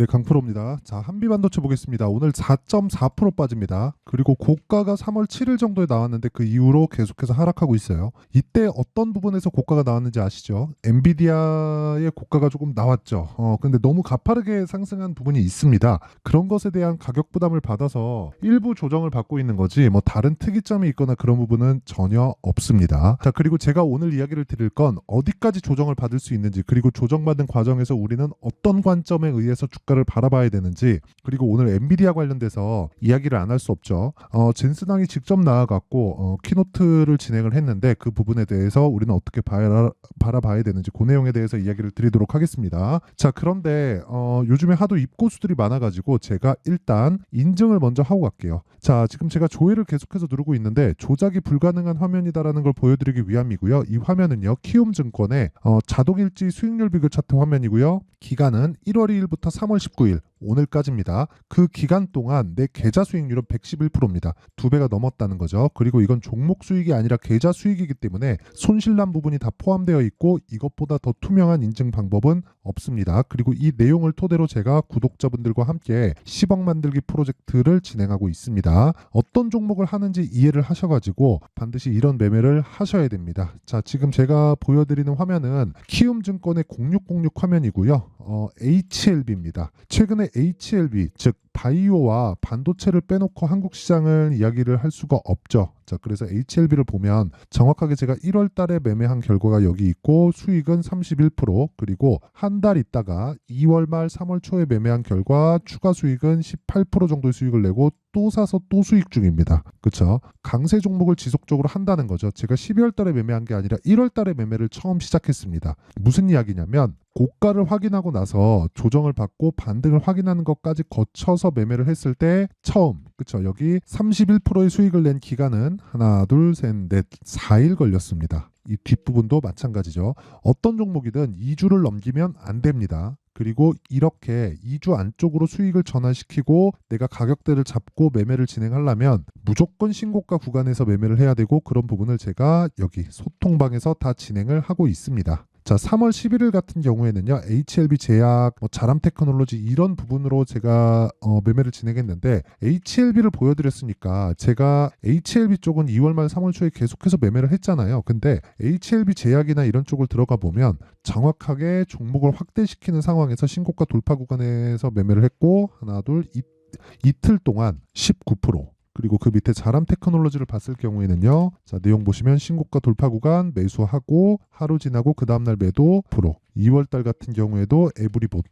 네, 강프로입니다. 자, 한미반도체 보겠습니다. 오늘 4.4% 빠집니다. 그리고 고가가 3월 7일 정도에 나왔는데 그 이후로 계속해서 하락하고 있어요. 이때 어떤 부분에서 고가가 나왔는지 아시죠? 엔비디아의 고가가 조금 나왔죠. 근데 너무 가파르게 상승한 부분이 있습니다. 그런 것에 대한 가격 부담을 받아서 일부 조정을 받고 있는 거지 뭐 다른 특이점이 있거나 그런 부분은 전혀 없습니다. 자, 그리고 제가 오늘 이야기를 드릴 건 어디까지 조정을 받을 수 있는지, 그리고 조정받은 과정에서 우리는 어떤 관점에 의해서 주가를 바라봐야 되는지, 그리고 오늘 엔비디아 관련돼서 이야기를 안 할 수 없죠. 젠슨왕이 직접 나와갖고 키노트를 진행을 했는데 그 부분에 대해서 우리는 어떻게 바라봐야 되는지 그 내용에 대해서 이야기를 드리도록 하겠습니다. 자, 그런데 요즘에 하도 입고수들이 많아가지고 제가 일단 인증을 먼저 하고 갈게요. 자, 지금 제가 조회를 계속해서 누르고 있는데 조작이 불가능한 화면이다라는 걸 보여드리기 위함이고요. 이 화면은요, 키움증권의 자동일지 수익률 비교 차트 화면이고요. 기간은 1월 2일부터 3월 19일 오늘까지입니다. 그 기간 동안 내 계좌 수익률은 111%입니다. 두 배가 넘었다는 거죠. 그리고 이건 종목 수익이 아니라 계좌 수익이기 때문에 손실난 부분이 다 포함되어 있고 이것보다 더 투명한 인증 방법은 없습니다. 그리고 이 내용을 토대로 제가 구독자분들과 함께 10억 만들기 프로젝트를 진행하고 있습니다. 어떤 종목을 하는지 이해를 하셔가지고 반드시 이런 매매를 하셔야 됩니다. 자, 지금 제가 보여드리는 화면은 키움증권의 0606 화면이고요. HLB입니다. 최근에 HLB, 즉 바이오와 반도체를 빼놓고 한국 시장을 이야기를 할 수가 없죠. 자, 그래서 HLB를 보면 정확하게 제가 1월 달에 매매한 결과가 여기 있고 수익은 31%, 그리고 한 달 있다가 2월 말 3월 초에 매매한 결과 추가 수익은 18% 정도의 수익을 내고 또 사서 또 수익 중입니다. 그렇죠? 강세 종목을 지속적으로 한다는 거죠. 제가 12월 달에 매매한 게 아니라 1월 달에 매매를 처음 시작했습니다. 무슨 이야기냐면 고가를 확인하고 나서 조정을 받고 반등을 확인하는 것까지 거쳐서 매매를 했을 때 처음, 그쵸, 여기 31%의 수익을 낸 기간은 하나, 둘, 셋, 넷, 4일 걸렸습니다. 이 뒷부분도 마찬가지죠. 어떤 종목이든 2주를 넘기면 안 됩니다. 그리고 이렇게 2주 안쪽으로 수익을 전환시키고 내가 가격대를 잡고 매매를 진행하려면 무조건 신고가 구간에서 매매를 해야 되고, 그런 부분을 제가 여기 소통방에서 다 진행을 하고 있습니다. 자, 3월 11일 같은 경우에는요, HLB 제약, 자람 테크놀로지 이런 부분으로 제가 매매를 진행했는데 HLB를 보여드렸으니까 제가 HLB 쪽은 2월 말 3월 초에 계속해서 매매를 했잖아요. 근데 HLB 제약이나 이런 쪽을 들어가 보면 정확하게 종목을 확대시키는 상황에서 신고가 돌파 구간에서 매매를 했고 하나, 둘, 이틀 동안 19%. 그리고 그 밑에 자람 테크놀로지를 봤을 경우에는요, 자, 내용 보시면 신고가 돌파 구간 매수하고 하루 지나고 그 다음날 매도 프로. 2월달 같은 경우에도 에브리봇,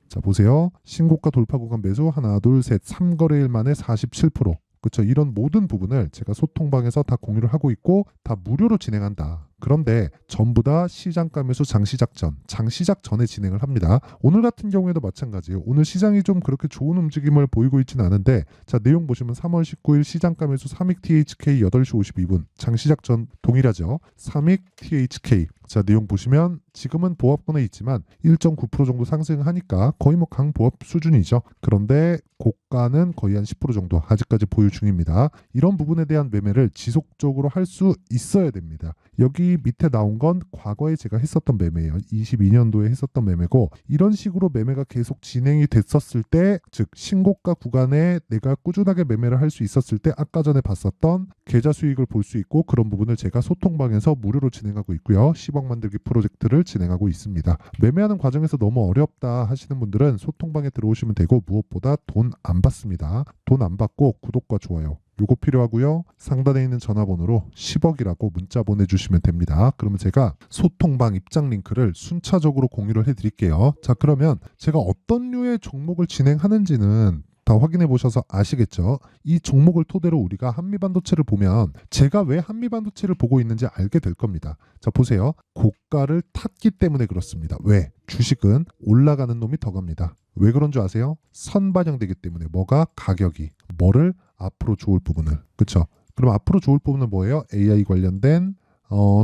자 보세요, 신고가 돌파 구간 매수 하나 둘 셋 3거래일 만에 47%. 그렇죠. 이런 모든 부분을 제가 소통방에서 다 공유를 하고 있고 다 무료로 진행한다. 그런데 전부 다 시장가 매수 장시작 전, 장시작 전에 진행을 합니다. 오늘 같은 경우에도 마찬가지예요. 오늘 시장이 좀 그렇게 좋은 움직임을 보이고 있지는 않은데, 자, 내용 보시면 3월 19일 시장가 매수 3익 THK 8시 52분, 장시작 전 동일하죠. 3익 THK. 자, 내용 보시면 지금은 보합권에 있지만 1.9% 정도 상승하니까 거의 뭐 강보합 수준이죠. 그런데 고가는 거의 한 10% 정도 아직까지 보유 중입니다. 이런 부분에 대한 매매를 지속적으로 할 수 있어야 됩니다. 여기 밑에 나온 건 과거에 제가 했었던 매매예요. 22년도에 했었던 매매고, 이런 식으로 매매가 계속 진행이 됐었을 때, 즉 신고가 구간에 내가 꾸준하게 매매를 할 수 있었을 때 아까 전에 봤었던 계좌 수익을 볼 수 있고, 그런 부분을 제가 소통방에서 무료로 진행하고 있고요. 10억 만들기 프로젝트를 진행하고 있습니다. 매매하는 과정에서 너무 어렵다 하시는 분들은 소통방에 들어오시면 되고, 무엇보다 돈 안 받습니다. 돈 안 받고 구독과 좋아요 요거 필요하고요. 상단에 있는 전화번호로 10억이라고 문자 보내주시면 됩니다. 그러면 제가 소통방 입장 링크를 순차적으로 공유를 해드릴게요. 자, 그러면 제가 어떤 류의 종목을 진행하는지는 다 확인해 보셔서 아시겠죠? 이 종목을 토대로 우리가 한미반도체를 보면 제가 왜 한미반도체를 보고 있는지 알게 될 겁니다. 자, 보세요. 고가를 탔기 때문에 그렇습니다. 왜? 주식은 올라가는 놈이 더 갑니다. 왜 그런 줄 아세요? 선반영되기 때문에. 뭐가? 가격이. 뭐를? 앞으로 좋을 부분을. 그렇죠? 그럼 앞으로 좋을 부분은 뭐예요? AI 관련된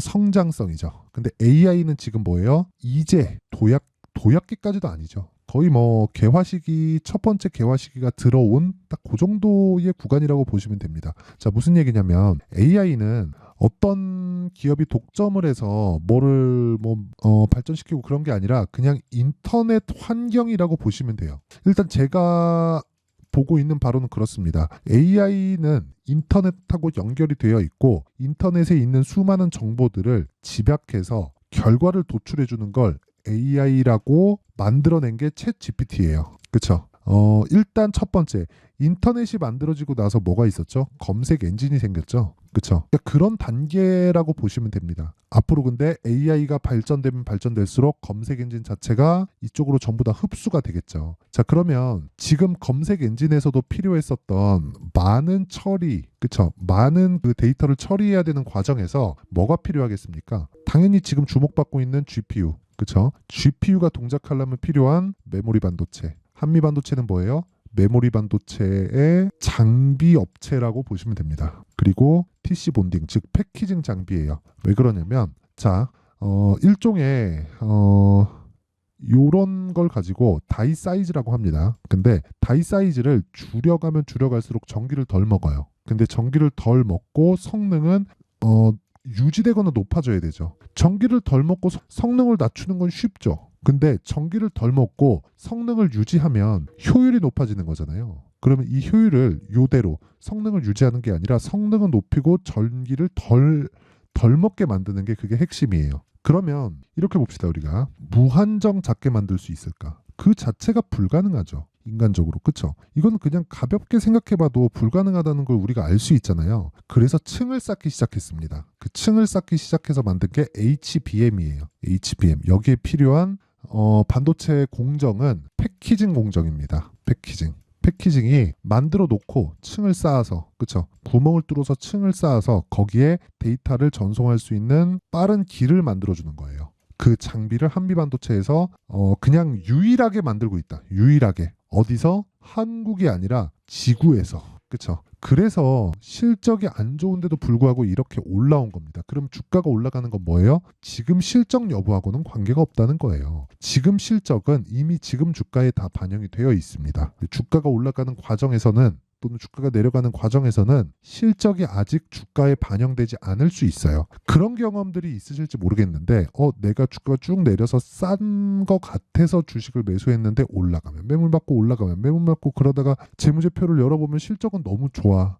성장성이죠. 근데 AI는 지금 뭐예요? 이제 도약기까지도 아니죠. 거의 뭐 개화 시기, 첫 번째 개화 시기가 들어온 딱 그 정도의 구간이라고 보시면 됩니다. 자, 무슨 얘기냐면 AI는 어떤 기업이 독점을 해서 뭐를 발전시키고 그런 게 아니라 그냥 인터넷 환경이라고 보시면 돼요. 일단 제가 보고 있는 바로는 그렇습니다. AI는 인터넷하고 연결이 되어 있고 인터넷에 있는 수많은 정보들을 집약해서 결과를 도출해 주는 걸 AI라고 만들어낸 게 챗 GPT예요. 그쵸? 일단 첫 번째, 인터넷이 만들어지고 나서 뭐가 있었죠? 검색 엔진이 생겼죠. 그쵸? 그러니까 그런 단계라고 보시면 됩니다. 앞으로 근데 AI가 발전되면 발전될수록 검색 엔진 자체가 이쪽으로 전부 다 흡수가 되겠죠. 자, 그러면 지금 검색 엔진에서도 필요했었던 많은 처리, 그쵸? 많은 그 데이터를 처리해야 되는 과정에서 뭐가 필요하겠습니까? 당연히 지금 주목받고 있는 GPU, 그쵸? GPU가 동작하려면 필요한 메모리 반도체. 한미 반도체는 뭐예요? 메모리 반도체의 장비 업체라고 보시면 됩니다. 그리고 PC 본딩, 즉 패키징 장비예요. 왜 그러냐면 자, 일종의 요런 걸 가지고 다이 사이즈라고 합니다. 근데 다이 사이즈를 줄여가면 줄여갈수록 전기를 덜 먹어요. 근데 전기를 덜 먹고 성능은 유지되거나 높아져야 되죠. 전기를 덜 먹고 성능을 낮추는 건 쉽죠. 근데 전기를 덜 먹고 성능을 유지하면 효율이 높아지는 거잖아요. 그러면 이 효율을 요대로 성능을 유지하는 게 아니라 성능은 높이고 전기를 덜 먹게 만드는 게 그게 핵심이에요. 그러면 이렇게 봅시다. 우리가 무한정 작게 만들 수 있을까? 그 자체가 불가능하죠. 인간적으로. 그쵸? 이건 그냥 가볍게 생각해봐도 불가능하다는 걸 우리가 알 수 있잖아요. 그래서 층을 쌓기 시작했습니다. 그 층을 쌓기 시작해서 만든 게 HBM이에요. HBM. 여기에 필요한 반도체 공정은 패키징 공정입니다. 패키징. 패키징이 만들어 놓고 층을 쌓아서, 그쵸? 구멍을 뚫어서 층을 쌓아서 거기에 데이터를 전송할 수 있는 빠른 길을 만들어 주는 거예요. 그 장비를 한미 반도체에서 그냥 유일하게 만들고 있다. 유일하게. 어디서? 한국이 아니라 지구에서. 그쵸? 그래서 실적이 안 좋은데도 불구하고 이렇게 올라온 겁니다. 그럼 주가가 올라가는 건 뭐예요? 지금 실적 여부하고는 관계가 없다는 거예요. 지금 실적은 이미 지금 주가에 다 반영이 되어 있습니다. 주가가 올라가는 과정에서는 또는 주가가 내려가는 과정에서는 실적이 아직 주가에 반영되지 않을 수 있어요. 그런 경험들이 있으실지 모르겠는데 내가 주가가 쭉 내려서 싼 거 같아서 주식을 매수했는데 올라가면 매물 받고 올라가면 매물 받고 그러다가 재무제표를 열어보면 실적은 너무 좋아.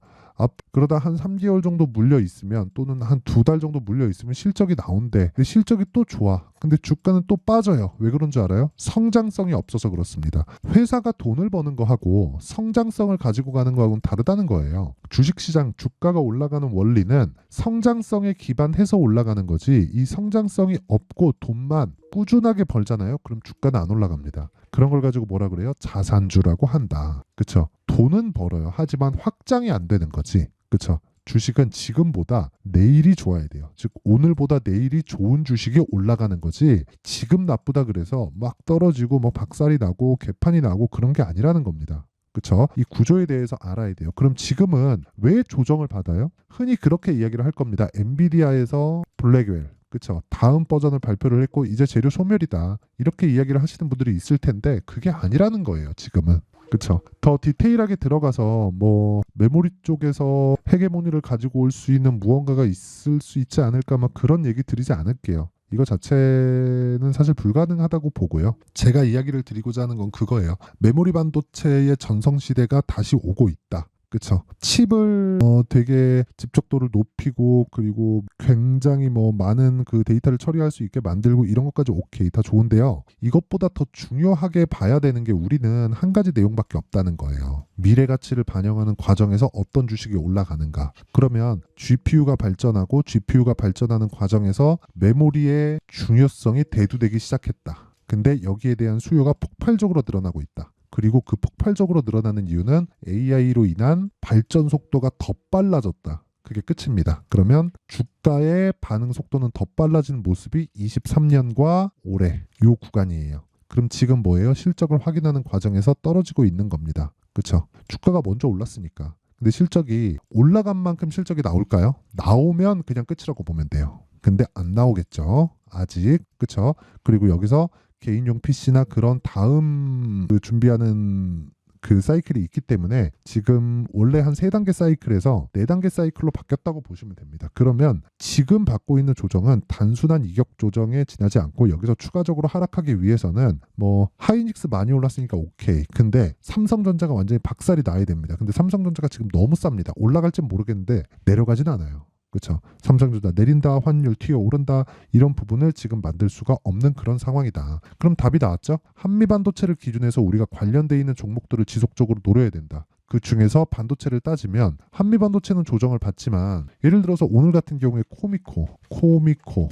그러다 한 3개월 정도 물려 있으면 또는 한 2달 정도 물려 있으면 실적이 나온대. 근데 실적이 또 좋아. 근데 주가는 또 빠져요. 왜 그런 줄 알아요? 성장성이 없어서 그렇습니다. 회사가 돈을 버는 거하고 성장성을 가지고 가는 거하고는 다르다는 거예요. 주식시장 주가가 올라가는 원리는 성장성에 기반해서 올라가는 거지 이 성장성이 없고 돈만 꾸준하게 벌잖아요. 그럼 주가는 안 올라갑니다. 그런 걸 가지고 뭐라 그래요? 자산주라고 한다. 그쵸? 돈은 벌어요. 하지만 확장이 안 되는 거지. 그쵸? 주식은 지금보다 내일이 좋아야 돼요. 즉 오늘보다 내일이 좋은 주식이 올라가는 거지 지금 나쁘다 그래서 막 떨어지고 뭐 박살이 나고 개판이 나고 그런 게 아니라는 겁니다. 그쵸? 이 구조에 대해서 알아야 돼요. 그럼 지금은 왜 조정을 받아요? 흔히 그렇게 이야기를 할 겁니다. 엔비디아에서 블랙웰, 그쵸? 다음 버전을 발표를 했고 이제 재료 소멸이다. 이렇게 이야기를 하시는 분들이 있을 텐데 그게 아니라는 거예요. 지금은. 그쵸? 더 디테일하게 들어가서 뭐 메모리 쪽에서 헤게모니를 가지고 올 수 있는 무언가가 있을 수 있지 않을까 막 그런 얘기 드리지 않을게요. 이거 자체는 사실 불가능하다고 보고요. 제가 이야기를 드리고자 하는 건 그거예요. 메모리 반도체의 전성시대가 다시 오고 있다. 그쵸? 칩을 되게 집적도를 높이고 그리고 굉장히 뭐 많은 그 데이터를 처리할 수 있게 만들고 이런 것까지 오케이 다 좋은데요. 이것보다 더 중요하게 봐야 되는 게 우리는 한 가지 내용밖에 없다는 거예요. 미래 가치를 반영하는 과정에서 어떤 주식이 올라가는가. 그러면 GPU가 발전하고 GPU가 발전하는 과정에서 메모리의 중요성이 대두되기 시작했다. 근데 여기에 대한 수요가 폭발적으로 늘어나고 있다. 그리고 그 폭발적으로 늘어나는 이유는 AI로 인한 발전 속도가 더 빨라졌다. 그게 끝입니다. 그러면 주가의 반응 속도는 더 빨라진 모습이 23년과 올해 요 구간이에요. 그럼 지금 뭐예요? 실적을 확인하는 과정에서 떨어지고 있는 겁니다. 그렇죠? 주가가 먼저 올랐으니까. 근데 실적이 올라간 만큼 실적이 나올까요? 나오면 그냥 끝이라고 보면 돼요. 근데 안 나오겠죠. 아직. 그렇죠? 그리고 여기서 개인용 PC나 그런 다음 그 준비하는 그 사이클이 있기 때문에 지금 원래 한 3단계 사이클에서 4단계 사이클로 바뀌었다고 보시면 됩니다. 그러면 지금 받고 있는 조정은 단순한 이격 조정에 지나지 않고 여기서 추가적으로 하락하기 위해서는 뭐 하이닉스 많이 올랐으니까 오케이. 근데 삼성전자가 완전히 박살이 나야 됩니다. 근데 삼성전자가 지금 너무 쌉니다. 올라갈진 모르겠는데 내려가진 않아요. 그렇죠. 삼성전자 내린다, 환율 튀어 오른다, 이런 부분을 지금 만들 수가 없는 그런 상황이다. 그럼 답이 나왔죠? 한미반도체를 기준해서 우리가 관련돼 있는 종목들을 지속적으로 노려야 된다. 그 중에서 반도체를 따지면 한미반도체는 조정을 받지만 예를 들어서 오늘 같은 경우에 코미코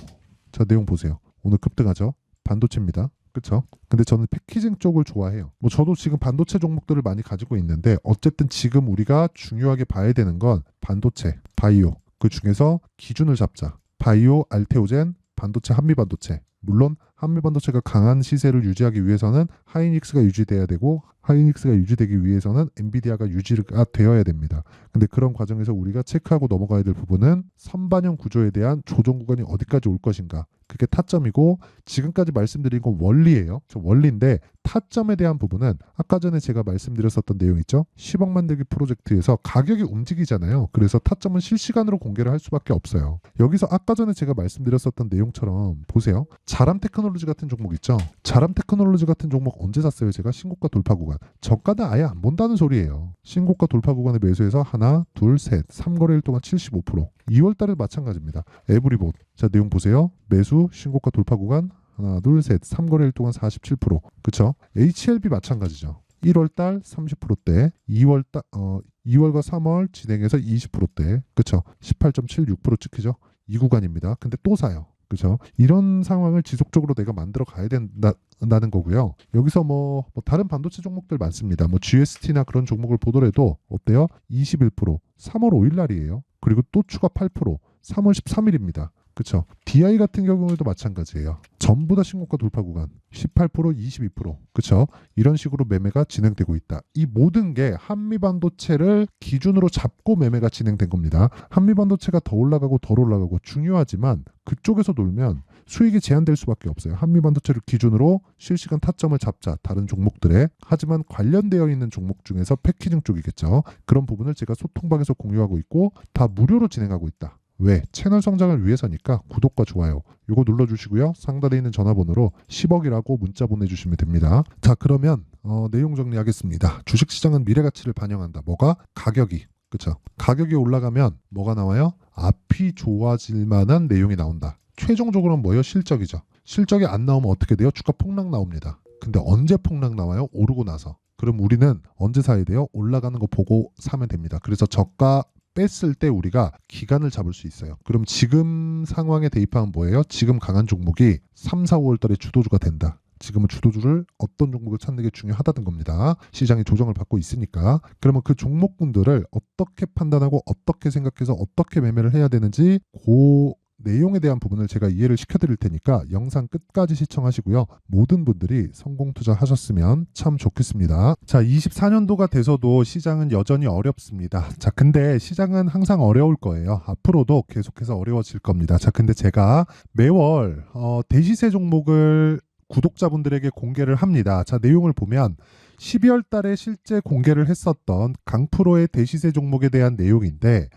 자 내용 보세요. 오늘 급등하죠. 반도체입니다. 그렇죠? 근데 저는 패키징 쪽을 좋아해요. 뭐 저도 지금 반도체 종목들을 많이 가지고 있는데 어쨌든 지금 우리가 중요하게 봐야 되는 건 반도체, 바이오. 그 중에서 기준을 잡자. 바이오, 알테오젠, 반도체, 한미반도체. 물론 한미반도체가 강한 시세를 유지하기 위해서는 하이닉스가 유지돼야 되고 하이닉스가 유지되기 위해서는 엔비디아가 유지가 되어야 됩니다. 근데 그런 과정에서 우리가 체크하고 넘어가야 될 부분은 선반영 구조에 대한 조정 구간이 어디까지 올 것인가. 그게 타점이고 지금까지 말씀드린 건 원리예요. 저 원리인데 타점에 대한 부분은 아까 전에 제가 말씀드렸었던 내용 있죠. 10억 만들기 프로젝트에서 가격이 움직이잖아요. 그래서 타점은 실시간으로 공개를 할 수밖에 없어요. 여기서 아까 전에 제가 말씀드렸었던 내용처럼 보세요. 자람 테크놀로지 같은 종목 있죠. 자람 테크놀로지 같은 종목 언제 샀어요? 제가 신고가 돌파 구간. 저가는 아예 안 본다는 소리예요. 신고가 돌파 구간에 매수해서 하나, 둘, 셋, 3거래일 동안 75%. 2월 달에 마찬가지입니다. 에브리봇. 자, 내용 보세요. 매수, 신고가 돌파 구간 하나, 둘, 셋, 3거래일 동안 47%. 그쵸? HLB 마찬가지죠. 1월 달 30%대, 2월과 3월 진행해서 20%대. 그쵸? 18.76% 찍히죠? 이 구간입니다. 근데 또 사요. 그죠? 이런 상황을 지속적으로 내가 만들어 가야 된다는 거고요. 여기서 뭐 다른 반도체 종목들 많습니다. 뭐 GST나 그런 종목을 보더라도 어때요? 21%, 3월 5일 날이에요. 그리고 또 추가 8%, 3월 13일입니다. 그렇죠? DI 같은 경우에도 마찬가지예요. 전부 다 신고가 돌파 구간 18%, 22%. 그렇죠? 이런 식으로 매매가 진행되고 있다. 이 모든 게 한미반도체를 기준으로 잡고 매매가 진행된 겁니다. 한미반도체가 더 올라가고 덜 올라가고 중요하지만 그쪽에서 놀면 수익이 제한될 수밖에 없어요. 한미반도체를 기준으로 실시간 타점을 잡자. 다른 종목들에. 하지만 관련되어 있는 종목 중에서 패키징 쪽이겠죠. 그런 부분을 제가 소통방에서 공유하고 있고 다 무료로 진행하고 있다. 왜? 채널 성장을 위해서니까 구독과 좋아요 이거 눌러주시고요. 상단에 있는 전화번호로 10억이라고 문자 보내주시면 됩니다. 자 그러면 내용 정리하겠습니다. 주식시장은 미래가치를 반영한다. 뭐가? 가격이. 그쵸? 가격이 올라가면 뭐가 나와요? 앞이 좋아질 만한 내용이 나온다. 최종적으로는 뭐예요? 실적이죠. 실적이 안 나오면 어떻게 돼요? 주가 폭락 나옵니다. 근데 언제 폭락 나와요? 오르고 나서. 그럼 우리는 언제 사야 돼요? 올라가는 거 보고 사면 됩니다. 그래서 저가 뺐을 때 우리가 기간을 잡을 수 있어요. 그럼 지금 상황에 대입하면 뭐예요? 지금 강한 종목이 3, 4, 5월 달에 주도주가 된다. 지금은 주도주를 어떤 종목을 찾는 게 중요하다는 겁니다. 시장이 조정을 받고 있으니까. 그러면 그 종목군들을 어떻게 판단하고 어떻게 생각해서 어떻게 매매를 해야 되는지 그 내용에 대한 부분을 제가 이해를 시켜드릴 테니까 영상 끝까지 시청하시고요. 모든 분들이 성공 투자하셨으면 참 좋겠습니다. 자, 24년도가 돼서도 시장은 여전히 어렵습니다. 자, 근데 시장은 항상 어려울 거예요. 앞으로도 계속해서 어려워질 겁니다. 자, 근데 제가 매월 대시세 종목을 구독자분들에게 공개를 합니다. 자, 내용을 보면 12월 달에 실제 공개를 했었던 강프로의 대시세 종목에 대한 내용인데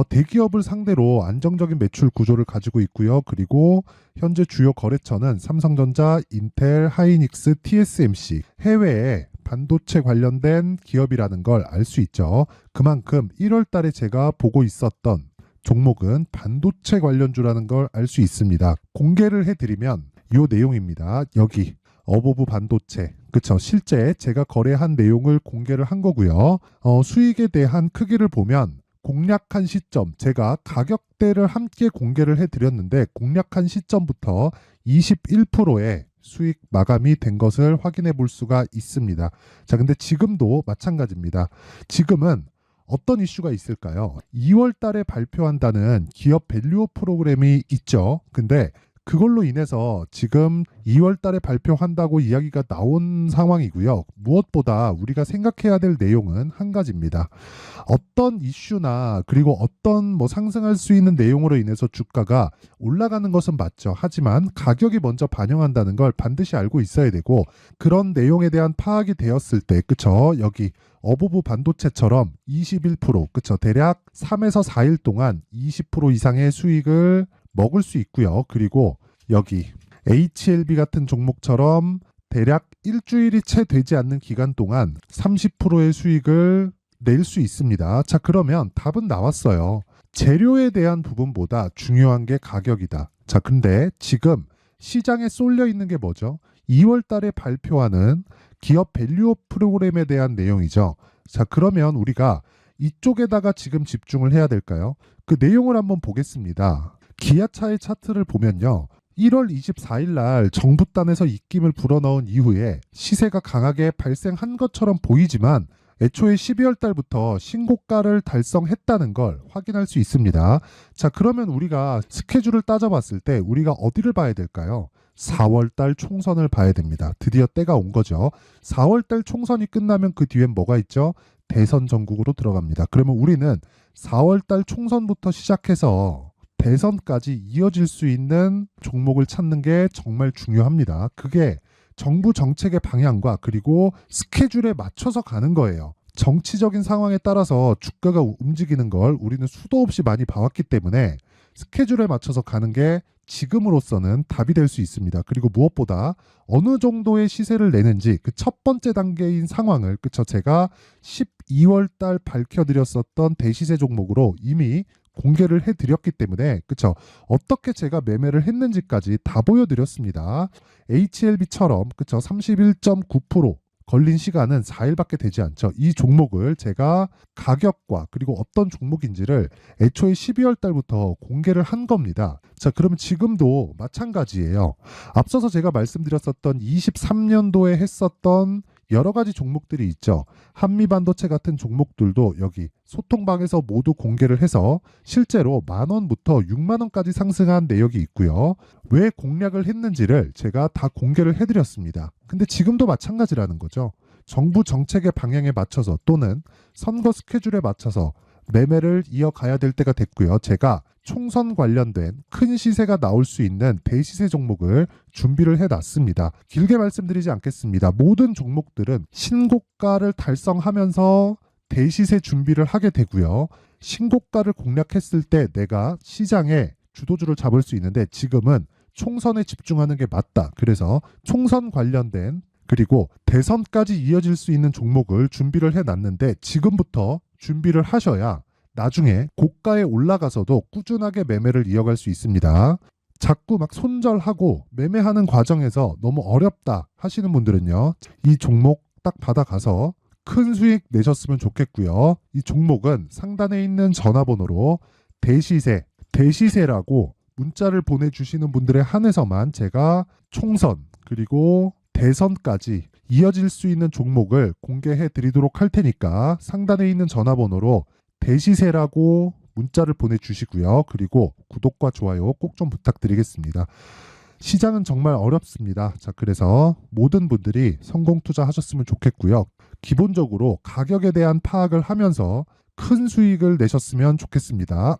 대기업을 상대로 안정적인 매출 구조를 가지고 있고요. 그리고 현재 주요 거래처는 삼성전자, 인텔, 하이닉스, TSMC, 해외에 반도체 관련된 기업이라는 걸 알 수 있죠. 그만큼 1월 달에 제가 보고 있었던 종목은 반도체 관련주라는 걸 알 수 있습니다. 공개를 해드리면 이 내용입니다. 여기 어보브 반도체. 그쵸. 실제 제가 거래한 내용을 공개를 한 거고요. 수익에 대한 크기를 보면 공략한 시점, 제가 가격대를 함께 공개를 해드렸는데 공략한 시점부터 21%의 수익 마감이 된 것을 확인해 볼 수가 있습니다. 자, 근데 지금도 마찬가지입니다. 지금은 어떤 이슈가 있을까요? 2월 달에 발표한다는 기업 밸류업 프로그램이 있죠. 근데 그걸로 인해서 지금 2월 달에 발표한다고 이야기가 나온 상황이고요. 무엇보다 우리가 생각해야 될 내용은 한 가지입니다. 어떤 이슈나 그리고 어떤 뭐 상승할 수 있는 내용으로 인해서 주가가 올라가는 것은 맞죠. 하지만 가격이 먼저 반영한다는 걸 반드시 알고 있어야 되고, 그런 내용에 대한 파악이 되었을 때, 그쵸? 여기 어부부 반도체처럼 21%, 그쵸? 대략 3에서 4일 동안 20% 이상의 수익을 먹을 수 있고요. 그리고 여기 HLB 같은 종목처럼 대략 일주일이 채 되지 않는 기간 동안 30%의 수익을 낼 수 있습니다. 자, 그러면 답은 나왔어요. 재료에 대한 부분보다 중요한 게 가격이다. 자, 근데 지금 시장에 쏠려 있는 게 뭐죠? 2월 달에 발표하는 기업 밸류업 프로그램에 대한 내용이죠. 자, 그러면 우리가 이쪽에다가 지금 집중을 해야 될까요? 그 내용을 한번 보겠습니다. 기아차의 차트를 보면요. 1월 24일 날 정부단에서 입김을 불어넣은 이후에 시세가 강하게 발생한 것처럼 보이지만 애초에 12월 달부터 신고가를 달성했다는 걸 확인할 수 있습니다. 자, 그러면 우리가 스케줄을 따져봤을 때 우리가 어디를 봐야 될까요? 4월 달 총선을 봐야 됩니다. 드디어 때가 온 거죠. 4월 달 총선이 끝나면 그 뒤엔 뭐가 있죠? 대선 전국으로 들어갑니다. 그러면 우리는 4월 달 총선부터 시작해서 대선까지 이어질 수 있는 종목을 찾는 게 정말 중요합니다. 그게 정부 정책의 방향과 그리고 스케줄에 맞춰서 가는 거예요. 정치적인 상황에 따라서 주가가 움직이는 걸 우리는 수도 없이 많이 봐왔기 때문에 스케줄에 맞춰서 가는 게 지금으로서는 답이 될 수 있습니다. 그리고 무엇보다 어느 정도의 시세를 내는지 그 첫 번째 단계인 상황을, 그쵸, 제가 12월 달 밝혀드렸었던 대시세 종목으로 이미 공개를 해드렸기 때문에, 그쵸, 어떻게 제가 매매를 했는지까지 다 보여드렸습니다. HLB처럼, 그쵸, 31.9% 걸린 시간은 4일밖에 되지 않죠. 이 종목을 제가 가격과 그리고 어떤 종목인지를 애초에 12월 달부터 공개를 한 겁니다. 자, 그러면 지금도 마찬가지예요. 앞서서 제가 말씀드렸었던 23년도에 했었던 여러 가지 종목들이 있죠. 한미반도체 같은 종목들도 여기 소통방에서 모두 공개를 해서 실제로 10,000원부터 60,000원까지 상승한 내역이 있고요. 왜 공략을 했는지를 제가 다 공개를 해드렸습니다. 근데 지금도 마찬가지라는 거죠. 정부 정책의 방향에 맞춰서 또는 선거 스케줄에 맞춰서 매매를 이어가야 될 때가 됐고요. 제가 총선 관련된 큰 시세가 나올 수 있는 대시세 종목을 준비를 해놨습니다. 길게 말씀드리지 않겠습니다. 모든 종목들은 신고가를 달성하면서 대시세 준비를 하게 되고요. 신고가를 공략했을 때 내가 시장에 주도주를 잡을 수 있는데 지금은 총선에 집중하는 게 맞다. 그래서 총선 관련된 그리고 대선까지 이어질 수 있는 종목을 준비를 해놨는데 지금부터 준비를 하셔야 나중에 고가에 올라가서도 꾸준하게 매매를 이어갈 수 있습니다. 자꾸 막 손절하고 매매하는 과정에서 너무 어렵다 하시는 분들은요. 이 종목 딱 받아가서 큰 수익 내셨으면 좋겠고요. 이 종목은 상단에 있는 전화번호로 대시세라고 문자를 보내주시는 분들에 한해서만 제가 총선 그리고 대선까지 이어질 수 있는 종목을 공개해 드리도록 할 테니까 상단에 있는 전화번호로 대시세라고 문자를 보내주시고요. 그리고 구독과 좋아요 꼭 좀 부탁드리겠습니다. 시장은 정말 어렵습니다. 자, 그래서 모든 분들이 성공 투자하셨으면 좋겠고요. 기본적으로 가격에 대한 파악을 하면서 큰 수익을 내셨으면 좋겠습니다.